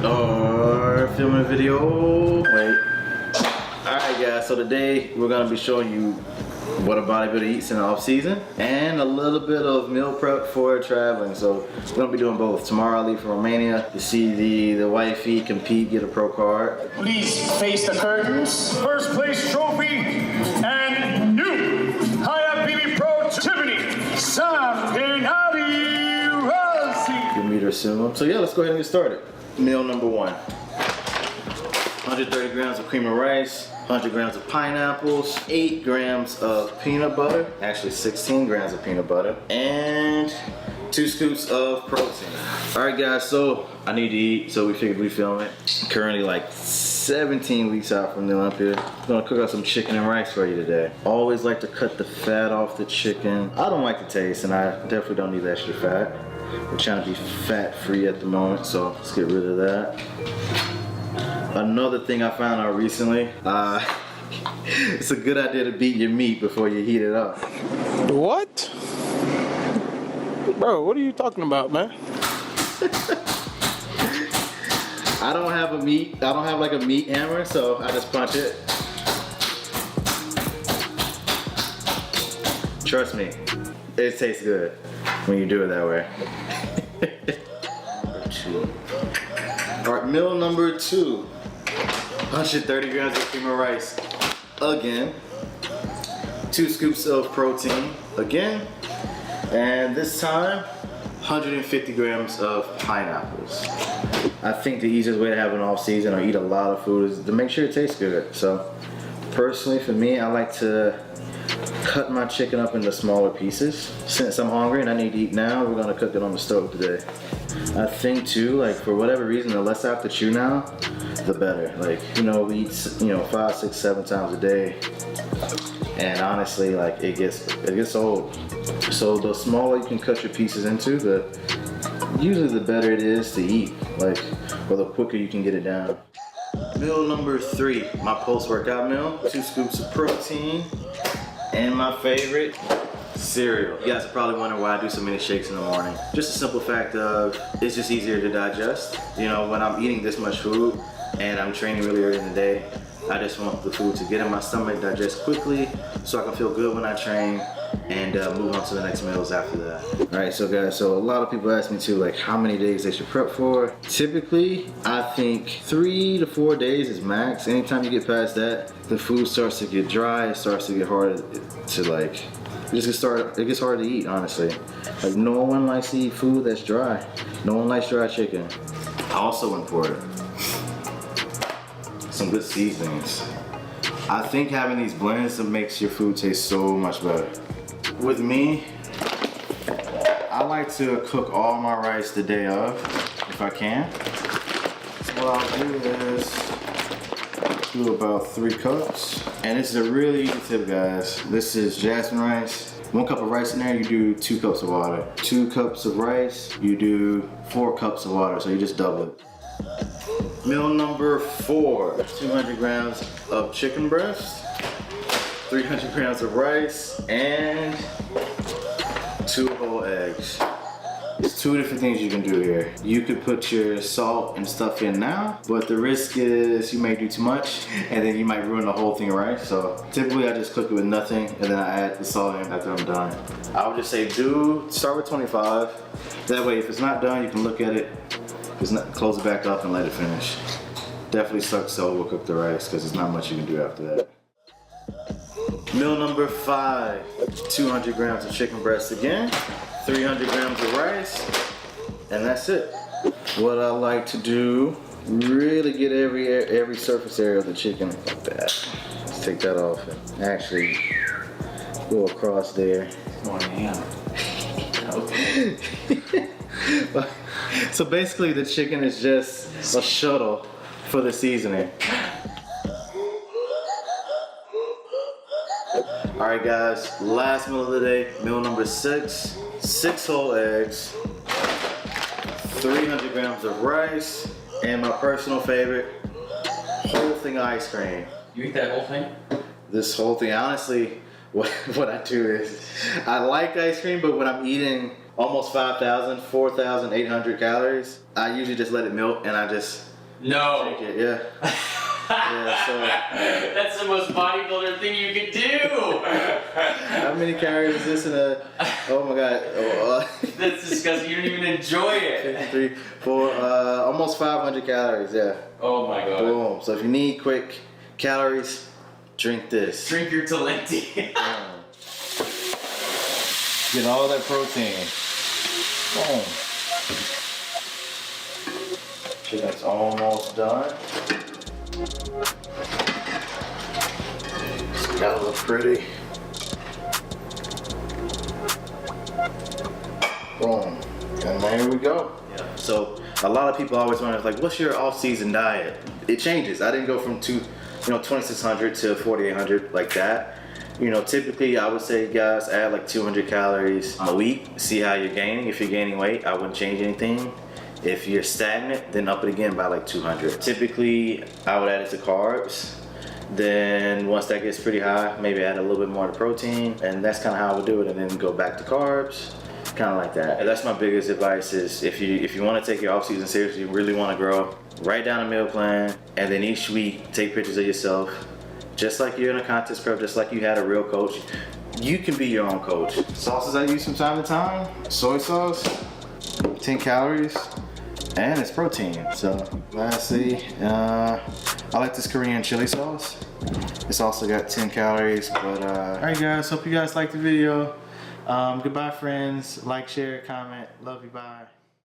Filming a video. Wait. Alright guys, so today we're gonna be showing you what a bodybuilder eats in the off season and a little bit of meal prep for traveling. So we're gonna be doing both. Tomorrow I leave for Romania to see the wifey compete, get a pro card. Please face the curtains. First place trophy and new IFBB Pro Tiffany Sam Penati Rossi. You'll meet her soon. So yeah, let's go ahead and get started. Meal number one. 130 grams of cream of rice, 100 grams of pineapples, 8 grams of peanut butter, actually 16 grams of peanut butter, and 2 scoops of protein. Alright guys, so I need to eat, so we figured we'd film it. Currently like 17 weeks out from the Olympia. I'm gonna cook up some chicken and rice for you today. Always like to cut the fat off the chicken. I don't like the taste, and I definitely don't need the extra fat. We're trying to be fat free at the moment, so let's get rid of that. Another thing I found out recently, it's a good idea to beat your meat before you heat it up. What? Bro, what are you talking about, man? I don't have like a meat hammer, so I just punch it. Trust me, it tastes good when you do it that way. Alright, meal number 2. 130 grams of cream of rice, again. 2 scoops of protein, again. And this time, 150 grams of pineapples. I think the easiest way to have an off season or eat a lot of food is to make sure it tastes good. So, personally for me, I like to cut my chicken up into smaller pieces. Since I'm hungry and I need to eat now, we're gonna cook it on the stove today. I think too, like for whatever reason, the less I have to chew now, the better. Like, you know, we eat, 5, 6, 7 times a day. And honestly, like it gets old. So the smaller you can cut your pieces into, usually the better it is to eat. Like, or the quicker you can get it down. Meal number 3, my post-workout meal. 2 scoops of protein. And my favorite, cereal. You guys are probably wondering why I do so many shakes in the morning. Just a simple fact of, it's just easier to digest. You know, when I'm eating this much food and I'm training really early in the day, I just want the food to get in my stomach, digest quickly, so I can feel good when I train and move on to the next meals after that. Alright, so guys, so a lot of people ask me too, like how many days they should prep for. Typically, I think 3 to 4 days is max. Anytime you get past that, the food starts to get dry, it starts to get hard to like, it gets hard to eat, honestly. Like no one likes to eat food that's dry. No one likes dry chicken. Also important, some good seasonings. I think having these blends makes your food taste so much better. With me, I like to cook all my rice the day of, if I can. So what I'll do is do about 3 cups. And this is a really easy tip, guys. This is jasmine rice. 1 cup of rice in there, you do 2 cups of water. 2 cups of rice, you do 4 cups of water, so you just double it. Meal number 4, 200 grams of chicken breast, 300 grams of rice, and 2 whole eggs. There's 2 different things you can do here. You could put your salt and stuff in now, but the risk is you may do too much and then you might ruin the whole thing of rice. So typically I just cook it with nothing and then I add the salt in after I'm done. I would just say start with 25. That way if it's not done, you can look at it, close it back up and let it finish. Definitely sucks to overcook the rice because there's not much you can do after that. Meal number 5, 200 grams of chicken breast again, 300 grams of rice, and that's it. What I like to do, really get every surface area of the chicken like that. Let's take that off and actually go across there. Oh yeah. So basically the chicken is just a shuttle for the seasoning. Alright guys, last meal of the day, meal number 6. 6 whole eggs, 300 grams of rice, and my personal favorite, whole thing of ice cream. You eat that whole thing? This whole thing, honestly, what I do is, I like ice cream, but when I'm eating almost 4,800 calories, I usually just let it melt and I just No. Drink it, yeah. Yeah, so That's the most bodybuilder thing you could do. how many calories is this in a? Oh my god. That's disgusting. You don't even enjoy it. 53 for almost 500 calories. Yeah. Oh my god. Boom. So if you need quick calories, drink this. Drink your Talenti. Get all that protein. Boom. Okay, that's almost done. It's gotta look pretty. Boom. And there we go. Yeah. So a lot of people always wonder, like, what's your off-season diet? It changes. I didn't go from 2600 to 4800 like that. You know, typically I would say, guys, add like 200 calories a week. See how you're gaining. If you're gaining weight, I wouldn't change anything. If you're stagnant, then up it again by like 200. Typically, I would add it to carbs. Then once that gets pretty high, maybe add a little bit more to protein. And that's kind of how I would do it. And then go back to carbs, kind of like that. And that's my biggest advice is if you want to take your off season seriously, you really want to grow, write down a meal plan. And then each week, take pictures of yourself. Just like you're in a contest prep, just like you had a real coach. You can be your own coach. Sauces I use from time to time, soy sauce, 10 calories. And it's protein. So lastly, I like this Korean chili sauce. It's also got 10 calories. But alright guys, hope you guys liked the video. Goodbye friends. Like, share, comment. Love you, bye.